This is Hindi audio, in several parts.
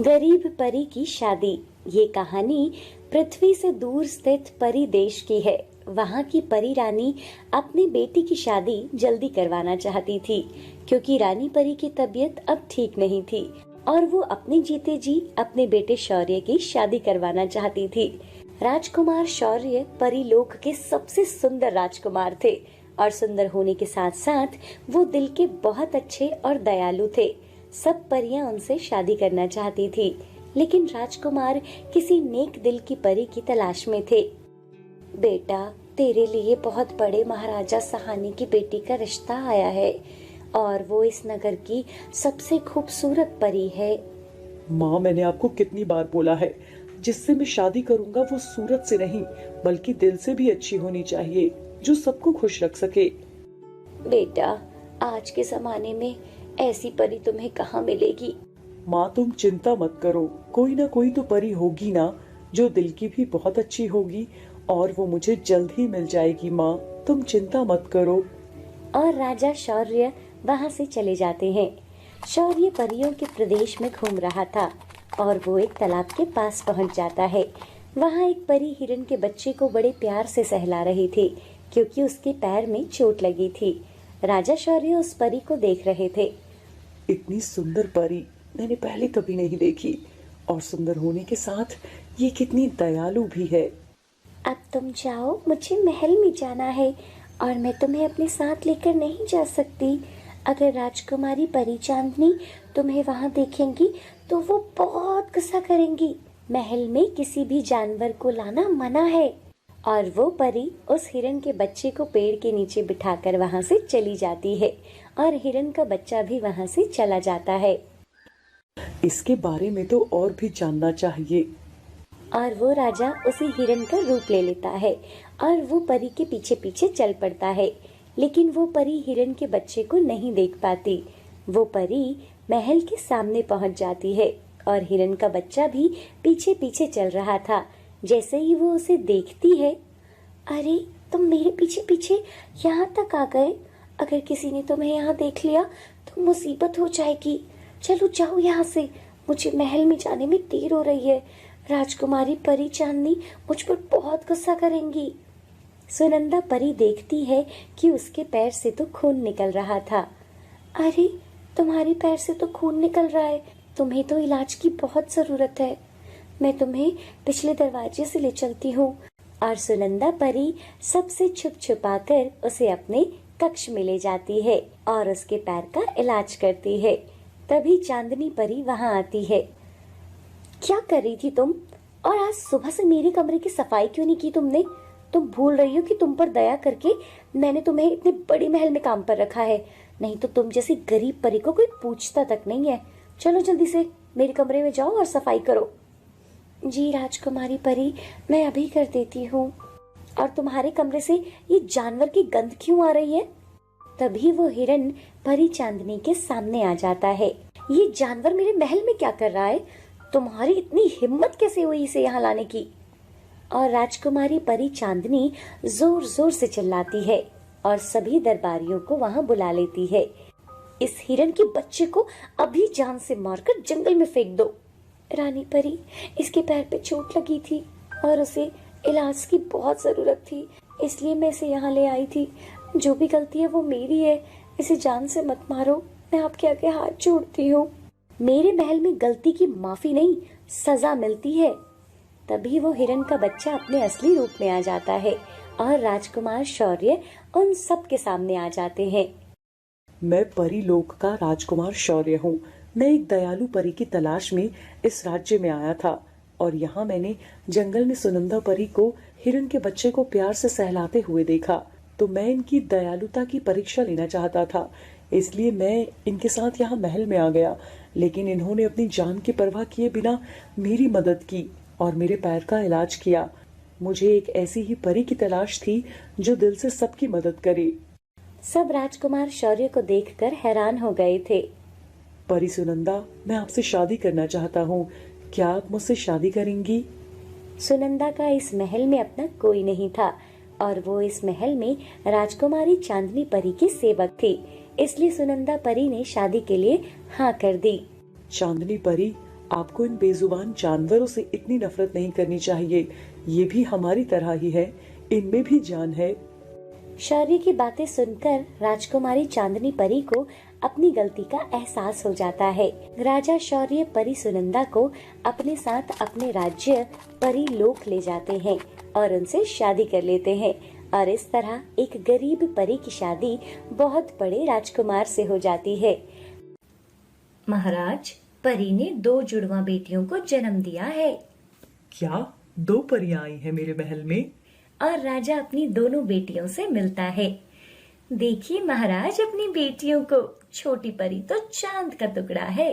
गरीब परी की शादी। ये कहानी पृथ्वी से दूर स्थित परी देश की है। वहाँ की परी रानी अपनी बेटी की शादी जल्दी करवाना चाहती थी, क्योंकि रानी परी की तबीयत अब ठीक नहीं थी और वो अपने जीते जी अपने बेटे शौर्य की शादी करवाना चाहती थी। राजकुमार शौर्य परीलोक के सबसे सुंदर राजकुमार थे और सुंदर होने के साथ साथ वो दिल के बहुत अच्छे और दयालु थे। सब परियां उनसे शादी करना चाहती थी, लेकिन राजकुमार किसी नेक दिल की परी की तलाश में थे। बेटा, तेरे लिए बहुत बड़े महाराजा सहानी की बेटी का रिश्ता आया है और वो इस नगर की सबसे खूबसूरत परी है। माँ, मैंने आपको कितनी बार बोला है, जिससे मैं शादी करूंगा वो सूरत से नहीं बल्कि दिल से भी अच्छी होनी चाहिए, जो सबको खुश रख सके। बेटा, आज के जमाने में ऐसी परी तुम्हें कहाँ मिलेगी? माँ, तुम चिंता मत करो, कोई ना कोई तो परी होगी ना, जो दिल की भी बहुत अच्छी होगी और वो मुझे जल्द ही मिल जाएगी। माँ, तुम चिंता मत करो। और राजा शौर्य वहाँ से चले जाते हैं। शौर्य परियों के प्रदेश में घूम रहा था और वो एक तालाब के पास पहुँच जाता है। वहाँ एक परी हिरन के बच्चे को बड़े प्यार से सहला रही थी, क्योंकि उसके पैर में चोट लगी थी। राजा शौर्य उस परी को देख रहे थे। इतनी सुंदर परी मैंने पहले कभी नहीं देखी, और सुंदर होने के साथ ये कितनी दयालु भी है। अब तुम जाओ, मुझे महल में जाना है और मैं तुम्हें अपने साथ लेकर नहीं जा सकती। अगर राजकुमारी परी चांदनी तुम्हें वहाँ देखेंगी तो वो बहुत गुस्सा करेंगी। महल में किसी भी जानवर को लाना मना है। और वो परी उस हिरन के बच्चे को पेड़ के नीचे बिठाकर वहाँ से चली जाती है और हिरन का बच्चा भी वहाँ से चला जाता है। इसके बारे में तो और भी जानना चाहिए। और वो राजा उसी हिरन का रूप ले लेता है और वो परी के पीछे पीछे चल पड़ता है, लेकिन वो परी हिरन के बच्चे को नहीं देख पाती। वो परी महल के सामने पहुंच जाती है और हिरन का बच्चा भी पीछे पीछे चल रहा था। जैसे ही वो उसे देखती है, अरे, तुम मेरे पीछे पीछे यहाँ तक आ गए। अगर किसी ने तुम्हें यहाँ देख लिया तो मुसीबत हो जाएगी। चलो जाओ यहाँ से, मुझे महल में जाने में देर हो रही है। राजकुमारी परी चांदनी मुझ पर बहुत गुस्सा करेंगी। सुनंदा परी देखती है कि उसके पैर से तो खून निकल रहा था। अरे, तुम्हारे पैर से तो खून निकल रहा है, तुम्हें तो इलाज की बहुत जरूरत है। मैं तुम्हें पिछले दरवाजे से ले चलती हूँ। और सुनंदा परी सबसे छुप छुपा कर उसे अपने कक्ष में ले जाती है और उसके पैर का इलाज करती है। तभी चांदनी परी वहाँ आती है। क्या कर रही थी तुम? और आज सुबह से मेरे कमरे की सफाई क्यों नहीं की तुमने? तुम भूल रही हो कि तुम पर दया करके मैंने तुम्हें इतने बड़े महल में काम पर रखा है, नहीं तो तुम जैसी गरीब परी को कोई पूछता तक नहीं है। चलो जल्दी से मेरे कमरे में जाओ और सफाई करो। जी राजकुमारी परी, मैं अभी कर देती हूँ। और तुम्हारे कमरे से ये जानवर की गंध क्यों आ रही है? तभी वो हिरन परी चांदनी के सामने आ जाता है। ये जानवर मेरे महल में क्या कर रहा है? तुम्हारी इतनी हिम्मत कैसे हुई इसे यहाँ लाने की? और राजकुमारी परी चांदनी जोर जोर से चिल्लाती है और सभी दरबारियों को वहाँ बुला लेती है। इस हिरन के बच्चे को अभी जान से मारकर जंगल में फेंक दो। रानी परी, इसके पैर पे चोट लगी थी और उसे इलाज की बहुत जरूरत थी, इसलिए मैं इसे यहाँ ले आई थी। जो भी गलती है वो मेरी है, इसे जान से मत मारो, मैं आपके आगे हाथ जोड़ती हूँ। मेरे महल में गलती की माफी नहीं, सजा मिलती है। तभी वो हिरन का बच्चा अपने असली रूप में आ जाता है और राजकुमार शौर्य उन सब के सामने आ जाते हैं। मैं परीलोक का राजकुमार शौर्य हूँ। मैं एक दयालु परी की तलाश में इस राज्य में आया था और यहाँ मैंने जंगल में सुनंदा परी को हिरन के बच्चे को प्यार से सहलाते हुए देखा, तो मैं इनकी दयालुता की परीक्षा लेना चाहता था। इसलिए मैं इनके साथ यहाँ महल में आ गया, लेकिन इन्होंने अपनी जान की परवाह किए बिना मेरी मदद की और मेरे पैर का इलाज किया। मुझे एक ऐसी ही परी की तलाश थी जो दिल से सबकी मदद करे। सब राजकुमार शौर्य को देखकर हैरान हो गए थे। परी सुनंदा, मैं आपसे शादी करना चाहता हूँ, क्या आप मुझसे शादी करेंगी? सुनंदा का इस महल में अपना कोई नहीं था और वो इस महल में राजकुमारी चांदनी परी की सेवक थी, इसलिए सुनंदा परी ने शादी के लिए हाँ कर दी। चांदनी परी, आपको इन बेजुबान जानवरों से इतनी नफरत नहीं करनी चाहिए। ये भी हमारी तरह ही है, इनमें भी जान है। शौर्य की बातें सुनकर राजकुमारी चांदनी परी को अपनी गलती का एहसास हो जाता है। राजा शौर्य परी सुनंदा को अपने साथ अपने राज्य परी लोक ले जाते हैं और उनसे शादी कर लेते हैं और इस तरह एक गरीब परी की शादी बहुत बड़े राजकुमार से हो जाती है। महाराज, परी ने 2 जुड़वा बेटियों को जन्म दिया है। क्या 2 परियां आई हैं मेरे महल में? और राजा अपनी दोनों बेटियों से मिलता है। देखिए महाराज अपनी बेटियों को, छोटी परी तो चांद का टुकड़ा है।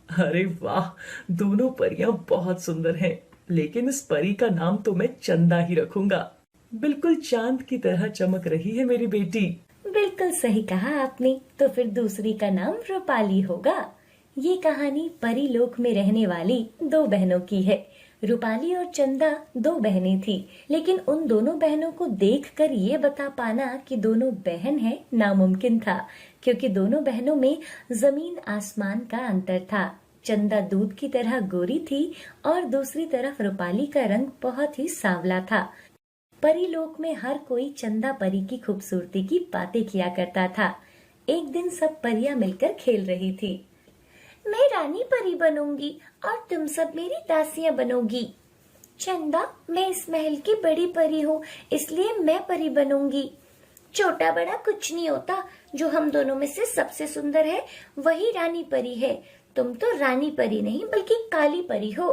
अरे वाह, दोनों परियां बहुत सुंदर हैं, लेकिन इस परी का नाम तो मैं चंदा ही रखूंगा। बिल्कुल चांद की तरह चमक रही है मेरी बेटी। बिल्कुल सही कहा आपने, तो फिर दूसरी का नाम रूपाली होगा। ये कहानी परी लोक में रहने वाली 2 बहनों की है। रूपाली और चंदा 2 बहनें थी, लेकिन उन दोनों बहनों को देखकर ये बता पाना कि दोनों बहन हैं नामुमकिन था, क्योंकि दोनों बहनों में जमीन आसमान का अंतर था। चंदा दूध की तरह गोरी थी और दूसरी तरफ रूपाली का रंग बहुत ही सांवला था। परी लोक में हर कोई चंदा परी की खूबसूरती की बातें किया करता था। एक दिन सब परियां मिलकर खेल रही थी। मैं रानी परी बनूंगी और तुम सब मेरी दासियां बनोगी। चंदा, मैं इस महल की बड़ी परी हूँ, इसलिए मैं परी बनूंगी। छोटा बड़ा कुछ नहीं होता, जो हम दोनों में से सबसे सुंदर है वही रानी परी है। तुम तो रानी परी नहीं बल्कि काली परी हो।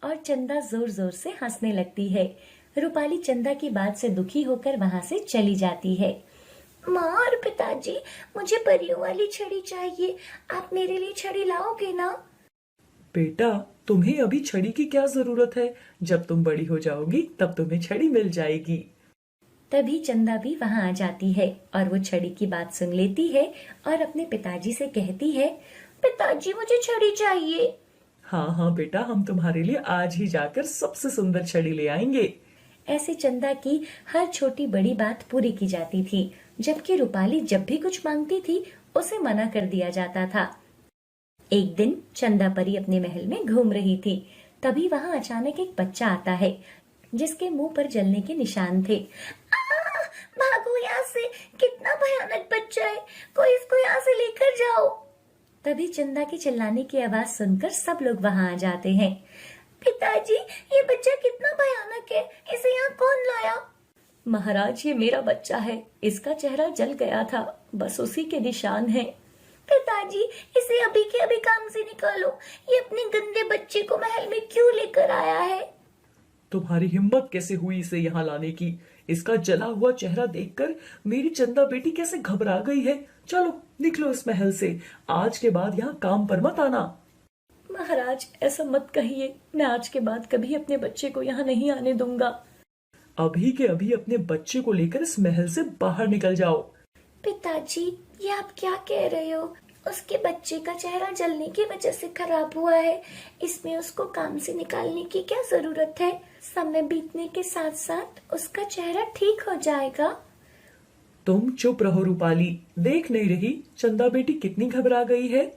और चंदा जोर जोर से हंसने लगती है। रूपाली चंदा की बात से दुखी होकर वहाँ से चली जाती है। माँ और पिताजी, मुझे परियों वाली छड़ी चाहिए, आप मेरे लिए छड़ी लाओगे ना? बेटा, तुम्हें अभी छड़ी की क्या जरूरत है? जब तुम बड़ी हो जाओगी तब तुम्हें छड़ी मिल जाएगी। तभी चंदा भी वहाँ आ जाती है और वो छड़ी की बात सुन लेती है और अपने पिताजी से कहती है, पिताजी मुझे छड़ी चाहिए। हाँ हाँ बेटा, हम तुम्हारे लिए आज ही जाकर सबसे सुंदर छड़ी ले आएंगे। ऐसे चंदा की हर छोटी बड़ी बात पूरी की जाती थी, जबकि रूपाली जब भी कुछ मांगती थी उसे मना कर दिया जाता था। एक दिन चंदा परी अपने महल में घूम रही थी, तभी वहाँ अचानक एक बच्चा आता है जिसके मुंह पर जलने के निशान थे। भागो यहाँ से, कितना भयानक बच्चा है, कोई इसको यहाँ से लेकर जाओ। तभी चंदा की चिल्लाने की आवाज सुनकर सब लोग वहाँ आ जाते हैं। पिताजी, ये बच्चा कितना भयानक है, इसे यहाँ कौन लाया? महाराज, ये मेरा बच्चा है, इसका चेहरा जल गया था, बस उसी के निशान हैं। पिताजी, इसे अभी के अभी काम से निकालो, ये अपने गंदे बच्चे को महल में क्यों लेकर आया है? तुम्हारी हिम्मत कैसे हुई इसे यहाँ लाने की? इसका जला हुआ चेहरा देखकर मेरी चंदा बेटी कैसे घबरा गई है। चलो निकलो इस महल से, आज के बाद यहाँ काम पर मत आना। महाराज, ऐसा मत कहिए, मैं आज के बाद कभी अपने बच्चे को यहाँ नहीं आने दूंगा। अभी के अभी अपने बच्चे को लेकर इस महल से बाहर निकल जाओ। पिताजी, ये आप क्या कह रहे हो? उसके बच्चे का चेहरा जलने की वजह से खराब हुआ है, इसमें उसको काम से निकालने की क्या जरूरत है? समय बीतने के साथ साथ उसका चेहरा ठीक हो जाएगा। तुम चुप रहो रूपाली, देख नहीं रही चंदा बेटी कितनी घबरा गई है?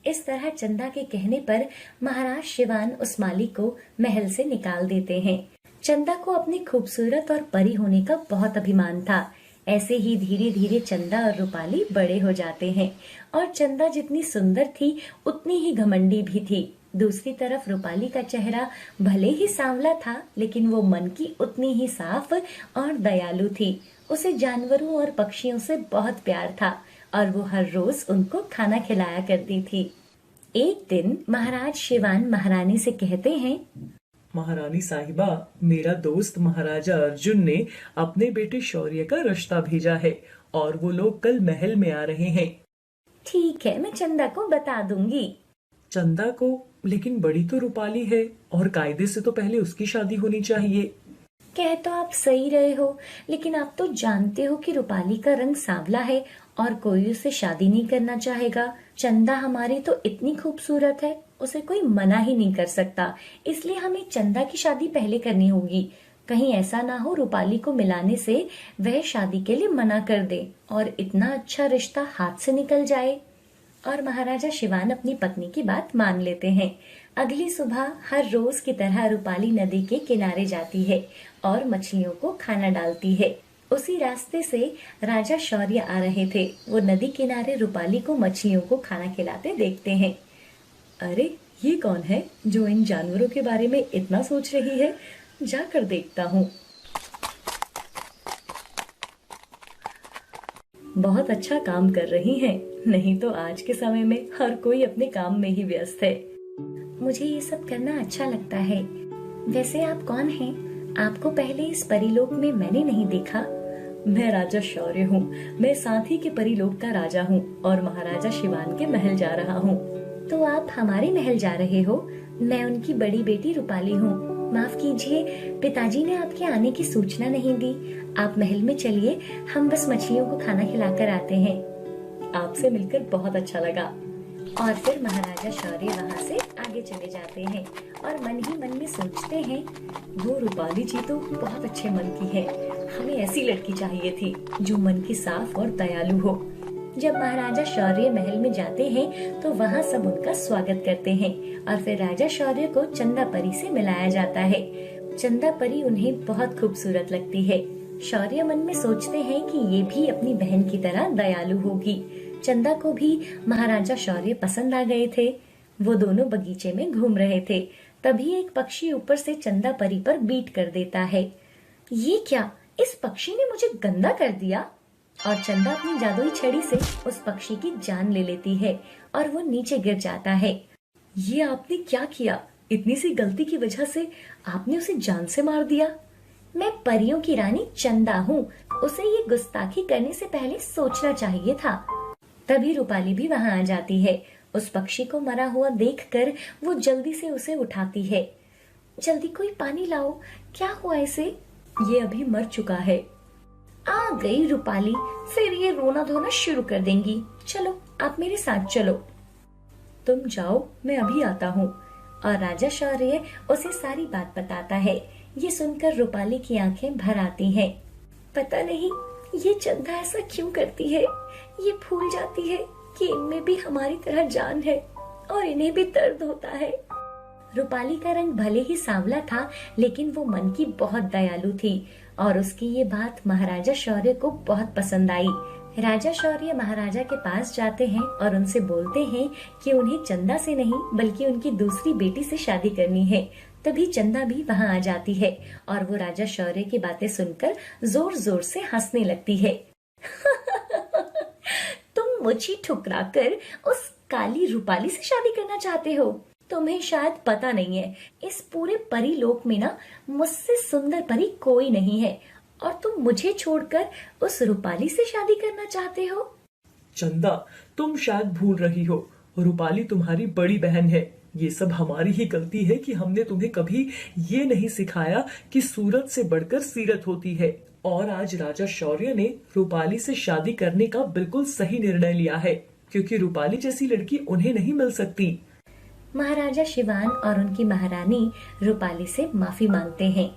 इस तरह चंदा के कहने पर महाराज शिवान उस माली को महल से निकाल देते हैं। चंदा को अपनी खूबसूरत और परी होने का बहुत अभिमान था। ऐसे ही धीरे धीरे चंदा और रूपाली बड़े हो जाते हैं और चंदा जितनी सुंदर थी उतनी ही घमंडी भी थी। दूसरी तरफ रूपाली का चेहरा भले ही सांवला था, लेकिन वो मन की उतनी ही साफ और दयालु थी। उसे जानवरों और पक्षियों से बहुत प्यार था और वो हर रोज उनको खाना खिलाया करती थी। एक दिन महाराज शिवान महारानी से कहते हैं, महारानी साहिबा, मेरा दोस्त महाराजा अर्जुन ने अपने बेटे शौर्य का रिश्ता भेजा है और वो लोग कल महल में आ रहे हैं। ठीक है, मैं चंदा को बता दूंगी। चंदा को? लेकिन बड़ी तो रूपाली है और कायदे से तो पहले उसकी शादी होनी चाहिए। कह तो आप सही रहे हो, लेकिन आप तो जानते हो कि रूपाली का रंग सांवला है और कोई उसे शादी नहीं करना चाहेगा। चंदा हमारी तो इतनी खूबसूरत है, उसे कोई मना ही नहीं कर सकता, इसलिए हमें चंदा की शादी पहले करनी होगी। कहीं ऐसा ना हो रूपाली को मिलाने से वह शादी के लिए मना कर दे और इतना अच्छा रिश्ता हाथ से निकल जाए। और महाराजा शिवान अपनी पत्नी की बात मान लेते हैं। अगली सुबह हर रोज की तरह रूपाली नदी के किनारे जाती है और मछलियों को खाना डालती है। उसी रास्ते से राजा शौर्य आ रहे थे। वो नदी किनारे रूपाली को मछलियों को खाना खिलाते देखते हैं। अरे, ये कौन है जो इन जानवरों के बारे में इतना सोच रही है? जाकर देखता हूँ। बहुत अच्छा काम कर रही हैं, नहीं तो आज के समय में हर कोई अपने काम में ही व्यस्त है। मुझे ये सब करना अच्छा लगता है। वैसे आप कौन हैं? आपको पहले इस परीलोक में मैंने नहीं देखा। मैं राजा शौर्य हूँ। मैं साथी के परीलोक का राजा हूँ और महाराजा शिवान के महल जा रहा हूँ। तो आप हमारे महल जा रहे हो? मैं उनकी बड़ी बेटी रूपाली हूँ। माफ कीजिए, पिताजी ने आपके आने की सूचना नहीं दी। आप महल में चलिए, हम बस मछलियों को खाना खिलाकर आते हैं। आपसे मिलकर बहुत अच्छा लगा। और फिर महाराजा शौर्य वहाँ से आगे चले जाते हैं और मन ही मन में सोचते हैं, वो रूपाली जी तो बहुत अच्छे मन की है। हमें ऐसी लड़की चाहिए थी जो मन की साफ और दयालु हो। जब महाराजा शौर्य महल में जाते हैं तो वहाँ सब उनका स्वागत करते हैं और फिर राजा शौर्य को चंदा परी से मिलाया जाता है। चंदा परी उन्हें बहुत खूबसूरत लगती है। शौर्य मन में सोचते हैं कि ये भी अपनी बहन की तरह दयालु होगी। चंदा को भी महाराजा शौर्य पसंद आ गए थे। वो दोनों बगीचे में घूम रहे थे। तभी एक पक्षी ऊपर से चंदा परी पर बीट कर देता है। ये क्या? इस पक्षी ने मुझे गंदा कर दिया। और चंदा अपनी जादुई छड़ी से उस पक्षी की जान ले लेती है और वो नीचे गिर जाता है। ये आपने क्या किया? इतनी सी गलती की वजह से आपने उसे जान से मार दिया। मैं परियों की रानी चंदा हूँ। उसे ये गुस्ताखी करने से पहले सोचना चाहिए था। तभी रूपाली भी वहाँ आ जाती है। उस पक्षी को मरा हुआ देखकर वो जल्दी से उसे उठाती है। जल्दी कोई पानी लाओ, क्या हुआ इसे? ये अभी मर चुका है। आ गई रूपाली, फिर ये रोना धोना शुरू कर देंगी। चलो, आप मेरे साथ चलो। तुम जाओ, मैं अभी आता हूँ। और राजा शौर्य उसे सारी बात बताता है। ये सुनकर रूपाली की आंखें भर आती हैं। पता नहीं ये चंदा ऐसा क्यों करती है। ये भूल जाती है कि इनमें भी हमारी तरह जान है और इन्हें भी दर्द होता है। रूपाली का रंग भले ही सांवला था, लेकिन वो मन की बहुत दयालु थी और उसकी ये बात महाराजा शौर्य को बहुत पसंद आई। राजा शौर्य महाराजा के पास जाते हैं और उनसे बोलते हैं कि उन्हें चंदा से नहीं बल्कि उनकी दूसरी बेटी से शादी करनी है। तभी चंदा भी वहाँ आ जाती है और वो राजा शौर्य की बातें सुनकर जोर जोर से हंसने लगती है। तुम मुझे ठुकराकर उस काली रूपाली से शादी करना चाहते हो? तुम्हें शायद पता नहीं है, इस पूरे परी लोक में ना मुझसे सुंदर परी कोई नहीं है और तुम मुझे छोड़कर उस रूपाली से शादी करना चाहते हो। चंदा, तुम शायद भूल रही हो, रूपाली तुम्हारी बड़ी बहन है। ये सब हमारी ही गलती है कि हमने तुम्हें कभी ये नहीं सिखाया कि सूरत से बढ़कर सीरत होती है। और आज राजा शौर्य ने रूपाली से शादी करने का बिल्कुल सही निर्णय लिया है, क्योंकि रूपाली जैसी लड़की उन्हें नहीं मिल सकती। महाराजा शिवान और उनकी महारानी रूपाली से माफी मांगते हैं।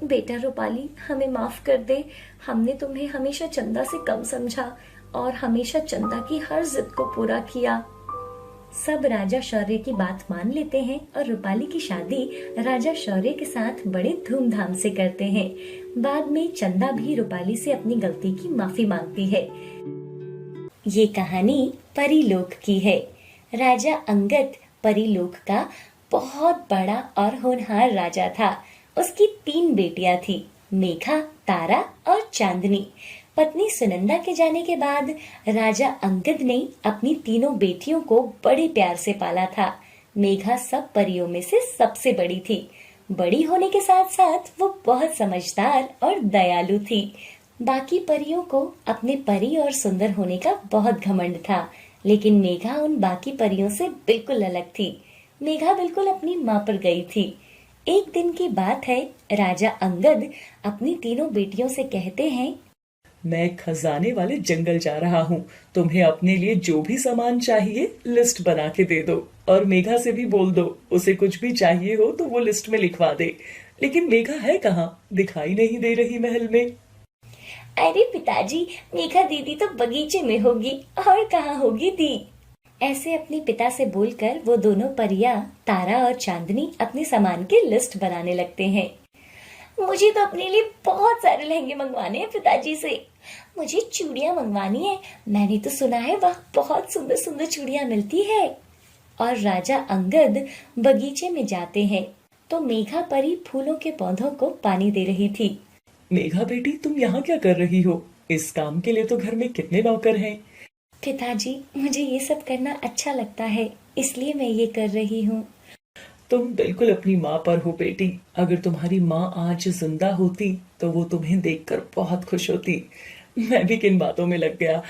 बेटा रूपाली, हमें माफ कर दे। हमने तुम्हें हमेशा चंदा से कम समझा और हमेशा चंदा की हर जिद को पूरा किया। सब राजा शौर्य की बात मान लेते हैं और रूपाली की शादी राजा शौर्य के साथ बड़े धूमधाम से करते हैं। बाद में चंदा भी रूपाली से अपनी गलती की माफी मांगती है। ये कहानी परीलोक की है। राजा अंगद परीलोक का बहुत बड़ा और होनहार राजा था। उसकी 3 बेटियां थी, मेघा, तारा और चांदनी। पत्नी सुनंदा के जाने के बाद राजा अंगद ने अपनी तीनों बेटियों को बड़े प्यार से पाला था। मेघा सब परियों में से सबसे बड़ी थी। बड़ी होने के साथ साथ वो बहुत समझदार और दयालु थी। बाकी परियों को अपने परी और सुंदर होने का बहुत घमंड था, लेकिन मेघा उन बाकी परियों से बिल्कुल अलग थी। मेघा बिल्कुल अपनी माँ पर गई थी। एक दिन की बात है, राजा अंगद अपनी तीनों बेटियों से कहते हैं, मैं खजाने वाले जंगल जा रहा हूँ। तुम्हें अपने लिए जो भी सामान चाहिए लिस्ट बना के दे दो और मेघा से भी बोल दो, उसे कुछ भी चाहिए हो तो वो लिस्ट में लिखवा दे। लेकिन मेघा है कहाँ? दिखाई नहीं दे रही महल में। अरे पिताजी, मेघा दीदी तो बगीचे में होगी, और कहाँ होगी दी? ऐसे अपने पिता से बोलकर वो दोनों परियां तारा और चांदनी अपने सामान की लिस्ट बनाने लगते हैं। मुझे तो अपने लिए बहुत सारे लहंगे मंगवाने हैं पिताजी से। मुझे चूड़ियां मंगवानी है। मैंने तो सुना है वहाँ बहुत सुंदर सुंदर चूड़ियां मिलती है। और राजा अंगद बगीचे में जाते हैं तो मेघा परी फूलों के पौधों को पानी दे रही थी। मेघा बेटी, तुम यहाँ क्या कर रही हो? इस काम के लिए तो घर में कितने नौकर हैं। पिताजी, मुझे ये सब करना अच्छा लगता है, इसलिए मैं ये कर रही हूँ। तुम बिल्कुल अपनी माँ पर हो बेटी। अगर तुम्हारी माँ आज जिंदा होती तो वो तुम्हें देखकर बहुत खुश होती। मैं भी किन बातों में लग गया।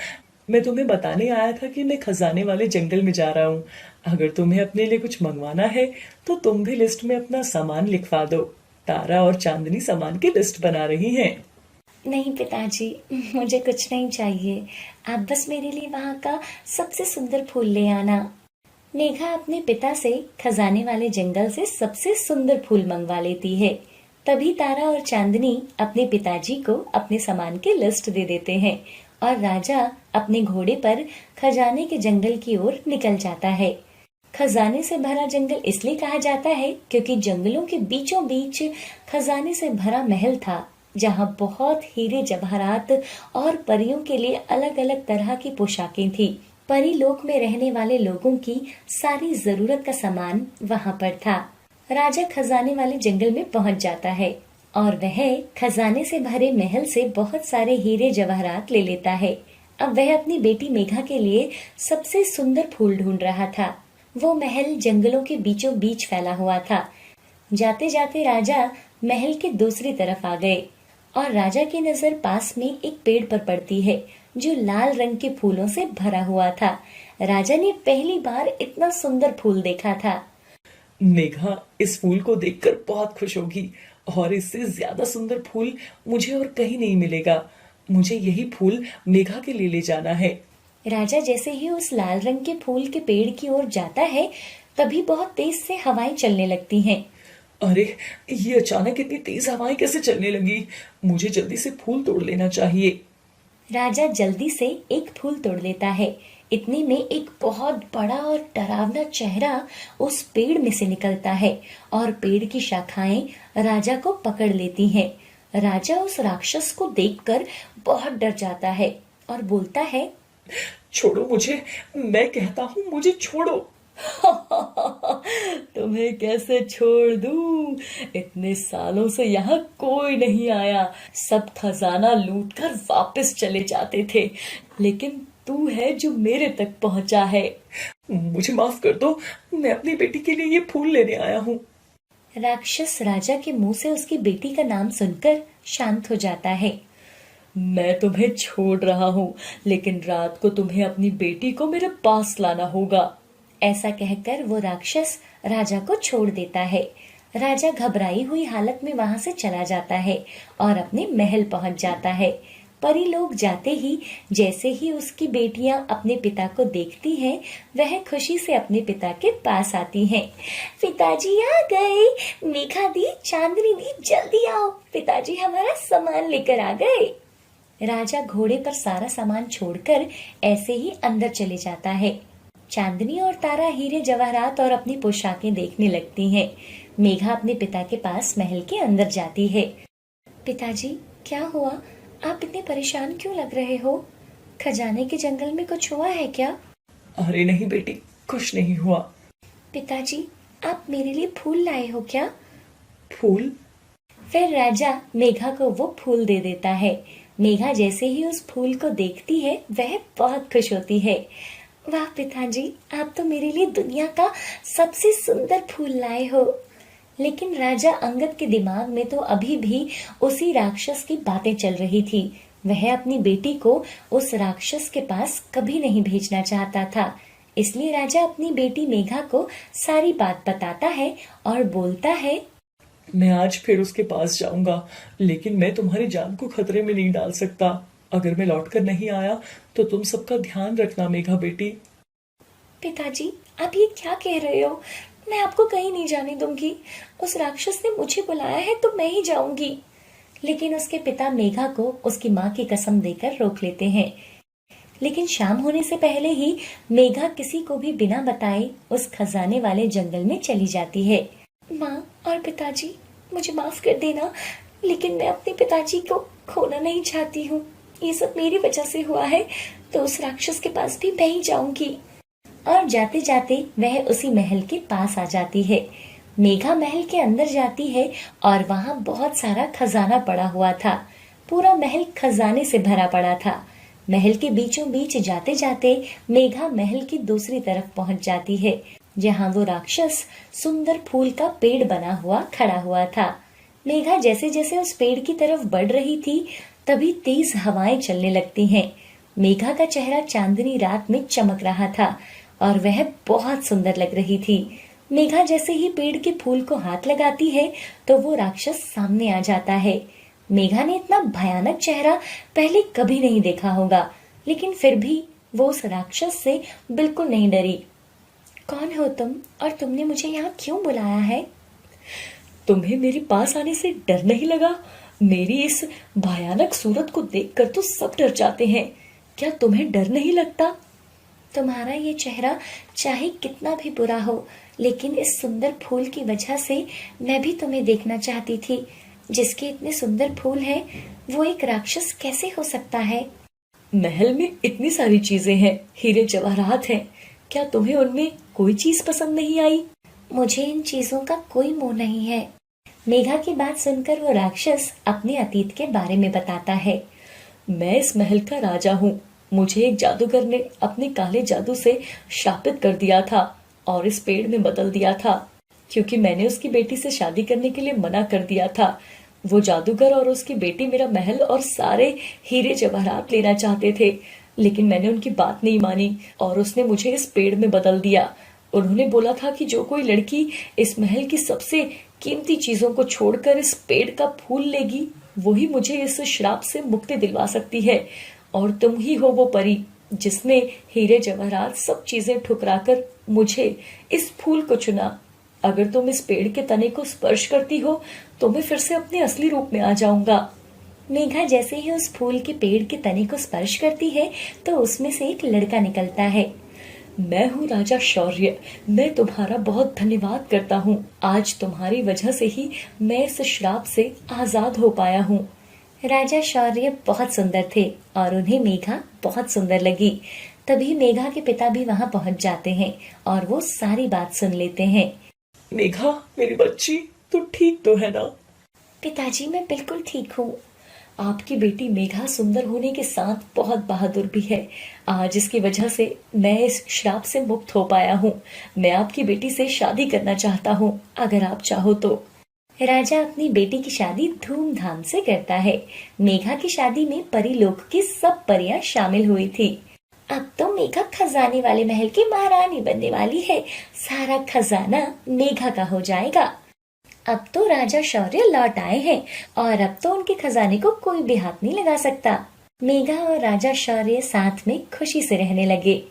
मैं तुम्हें बताने आया था कि मैं खजाने वाले जंगल में जा रहा हूँ। अगर तुम्हें अपने लिए कुछ मंगवाना है तो तुम भी लिस्ट में अपना सामान लिखवा दो। तारा और चांदनी सामान की लिस्ट बना रही हैं। नहीं पिताजी, मुझे कुछ नहीं चाहिए। आप बस मेरे लिए वहाँ का सबसे सुंदर फूल ले आना। मेघा अपने पिता से खजाने वाले जंगल से सबसे सुंदर फूल मंगवा लेती है। तभी तारा और चांदनी अपने पिताजी को अपने सामान की लिस्ट दे देते हैं और राजा अपने घोड़े पर खजाने के जंगल की ओर निकल जाता है। खजाने से भरा जंगल इसलिए कहा जाता है क्योंकि जंगलों के बीचों बीच खजाने से भरा महल था, जहाँ बहुत हीरे जवाहरात और परियों के लिए अलग अलग तरह की पोशाकें थी। परी लोक में रहने वाले लोगों की सारी जरूरत का सामान वहाँ पर था। राजा खजाने वाले जंगल में पहुँच जाता है और वह खजाने से भरे महल से बहुत सारे हीरे जवाहरात ले लेता है। अब वह अपनी बेटी मेघा के लिए सबसे सुंदर फूल ढूंढ रहा था। वो महल जंगलों के बीचों बीच फैला हुआ था। जाते जाते राजा महल के दूसरी तरफ आ गए और राजा की नजर पास में एक पेड़ पर पड़ती है जो लाल रंग के फूलों से भरा हुआ था। राजा ने पहली बार इतना सुंदर फूल देखा था। मेघा इस फूल को देखकर बहुत खुश होगी और इससे ज्यादा सुंदर फूल मुझे और कहीं नहीं मिलेगा। मुझे यही फूल मेघा के लिए ले जाना है। राजा जैसे ही उस लाल रंग के फूल के पेड़ की ओर जाता है तभी बहुत तेज से हवाएं चलने लगती हैं। अरे, ये अचानक इतनी तेज हवाएं कैसे चलने लगी? मुझे जल्दी से फूल तोड़ लेना चाहिए। राजा जल्दी से एक फूल तोड़ लेता है। इतने में एक बहुत बड़ा और डरावना चेहरा उस पेड़ में से निकलता है और पेड़ की शाखाएं राजा को पकड़ लेती हैं। राजा उस राक्षस को देखकर बहुत डर जाता है और बोलता है, छोड़ो मुझे, मैं कहता हूँ मुझे छोड़ो। तुम्हें कैसे छोड़ दूं? इतने सालों से यहाँ कोई नहीं आया। सब खजाना लूटकर वापस चले जाते थे, लेकिन तू है जो मेरे तक पहुंचा है। मुझे माफ कर दो, मैं अपनी बेटी के लिए ये फूल लेने आया हूँ। राक्षस राजा के मुंह से उसकी बेटी का नाम सुनकर शांत हो जाता है। मैं तुम्हें छोड़ रहा हूँ, लेकिन रात को तुम्हें अपनी बेटी को मेरे पास लाना होगा। ऐसा कहकर वो राक्षस राजा को छोड़ देता है। राजा घबराई हुई हालत में वहां से चला जाता है और अपने महल पहुंच जाता है। परी लोग जाते ही जैसे ही उसकी बेटियां अपने पिता को देखती हैं, वह खुशी से अपने पिता के पास आती हैं। पिताजी आ गए। मेघा दी, चांदनी दी, जल्दी आओ, पिताजी हमारा सामान लेकर आ गए। राजा घोड़े पर सारा सामान छोड़कर ऐसे ही अंदर चले जाता है। चांदनी और तारा हीरे जवाहरात और अपनी पोशाकें देखने लगती हैं। मेघा अपने पिता के पास महल के अंदर जाती है। पिताजी, क्या हुआ? आप इतने परेशान क्यों लग रहे हो? खजाने के जंगल में कुछ हुआ है क्या? अरे नहीं बेटी, कुछ नहीं हुआ। पिताजी, आप मेरे लिए फूल लाए हो क्या? फूल? फिर राजा मेघा को वो फूल दे देता है। मेघा जैसे ही उस फूल को देखती है वह बहुत खुश होती है। वाह पिताजी, आप तो मेरे लिए दुनिया का सबसे सुंदर फूल लाए हो। लेकिन राजा अंगद के दिमाग में तो अभी भी उसी राक्षस की बातें चल रही थी। वह अपनी बेटी को उस राक्षस के पास कभी नहीं भेजना चाहता था। इसलिए राजा अपनी बेटी मेघा को सारी बात बताता है और बोलता है, मैं आज फिर उसके पास जाऊंगा, लेकिन मैं तुम्हारी जान को खतरे में नहीं डाल सकता। अगर मैं लौटकर नहीं आया तो तुम सबका ध्यान रखना मेघा बेटी। पिताजी, आप ये क्या कह रहे हो? मैं आपको कहीं नहीं जाने दूंगी। उस राक्षस ने मुझे बुलाया है तो मैं ही जाऊंगी। लेकिन उसके पिता मेघा को उसकी माँ की कसम देकर रोक लेते हैं। लेकिन शाम होने से पहले ही मेघा किसी को भी बिना बताए उस खजाने वाले जंगल में चली जाती है। माँ और पिताजी, मुझे माफ कर देना, लेकिन मैं अपने पिताजी को खोना नहीं चाहती हूँ। ये सब मेरी वजह से हुआ है, तो उस राक्षस के पास भी मैं ही जाऊंगी। और जाते जाते वह उसी महल के पास आ जाती है। मेघा महल के अंदर जाती है और वहाँ बहुत सारा खजाना पड़ा हुआ था। पूरा महल खजाने से भरा पड़ा था। महल के बीचों बीच जाते जाते मेघा महल की दूसरी तरफ पहुंच जाती है, जहाँ वो राक्षस सुंदर फूल का पेड़ बना हुआ खड़ा हुआ था। मेघा जैसे जैसे उस पेड़ की तरफ बढ़ रही थी, तभी तेज हवाएं चलने लगती हैं। मेघा का चेहरा चांदनी रात में चमक रहा था और वह बहुत सुंदर लग रही थी। मेघा जैसे ही पेड़ के फूल को हाथ लगाती है, तो वो राक्षस सामने आ जाता है। मेघा ने इतना भयानक चेहरा पहले कभी नहीं देखा होगा, लेकिन फिर भी वो उस राक्षस से बिल्कुल नहीं डरी। कौन हो तुम और तुमने मुझे यहाँ क्यों बुलाया है? तुम्हें मेरे पास आने से डर नहीं लगा? मेरी इस भयानक सूरत को देखकर तो सब डर जाते हैं। क्या तुम्हें डर नहीं लगता? तुम्हारा ये चेहरा चाहे कितना भी बुरा हो, लेकिन इस सुंदर फूल की वजह से मैं भी तुम्हें देखना चाहती थी। जिसके इतने सुंदर फूल हैं, वो एक राक्षस कैसे हो सकता है? महल में इतनी सारी चीजें हैं, हीरे जवाहरात हैं, क्या तुम्हें उनमें कोई चीज पसंद नहीं आई? मुझे इन चीजों का कोई मोह नहीं है। मेघा की बात सुनकर वो राक्षस अपने अतीत के बारे में बताता है। मैं इस महल का राजा हूँ। मुझे एक जादूगर ने अपने काले जादू से शापित कर दिया था और इस पेड़ में बदल दिया था, क्योंकि मैंने उसकी बेटी से शादी करने के लिए मना कर दिया था। वो जादूगर और उसकी बेटी मेरा महल और सारे हीरे जवाहरात लेना चाहते थे, लेकिन मैंने उनकी बात नहीं मानी और उसने मुझे इस पेड़ में बदल दिया। उन्होंने बोला था कि जो कोई लड़की इस महल की सबसे कीमती चीजों को छोड़कर इस पेड़ का फूल लेगी, वही मुझे इस श्राप से मुक्ति दिलवा सकती है। और तुम ही हो वो परी जिसने हीरे जवाहरात सब चीजें ठुकराकर मुझे इस फूल को चुना। अगर तुम इस पेड़ के तने को स्पर्श करती हो, तो मैं फिर से अपने असली रूप में आ जाऊंगा। मेघा जैसे ही उस फूल के पेड़ के तने को स्पर्श करती है, तो उसमें से एक लड़का निकलता है। मैं हूँ राजा शौर्य। मैं तुम्हारा बहुत धन्यवाद करता हूँ। आज तुम्हारी वजह से ही मैं इस श्राप से आजाद हो पाया हूँ। राजा शौर्य बहुत सुंदर थे और उन्हें मेघा बहुत सुंदर लगी। तभी मेघा के पिता भी वहाँ पहुँच जाते हैं और वो सारी बात सुन लेते हैं। मेघा, मेरी बच्ची, तू ठीक तो है ना? पिताजी, मैं बिल्कुल ठीक हूँ। आपकी बेटी मेघा सुंदर होने के साथ बहुत बहादुर भी है। आज इसकी वजह से मैं इस श्राप से मुक्त हो पाया हूँ। मैं आपकी बेटी से शादी करना चाहता हूँ, अगर आप चाहो तो। राजा अपनी बेटी की शादी धूमधाम से करता है। मेघा की शादी में परी लोक की सब परियां शामिल हुई थी। अब तो मेघा खजाने वाले महल की महारानी बनने वाली है। सारा खजाना मेघा का हो जाएगा। अब तो राजा शौर्य लौट आए हैं और अब तो उनके खजाने को कोई भी हाथ नहीं लगा सकता। मेघा और राजा शौर्य साथ में खुशी से रहने लगे।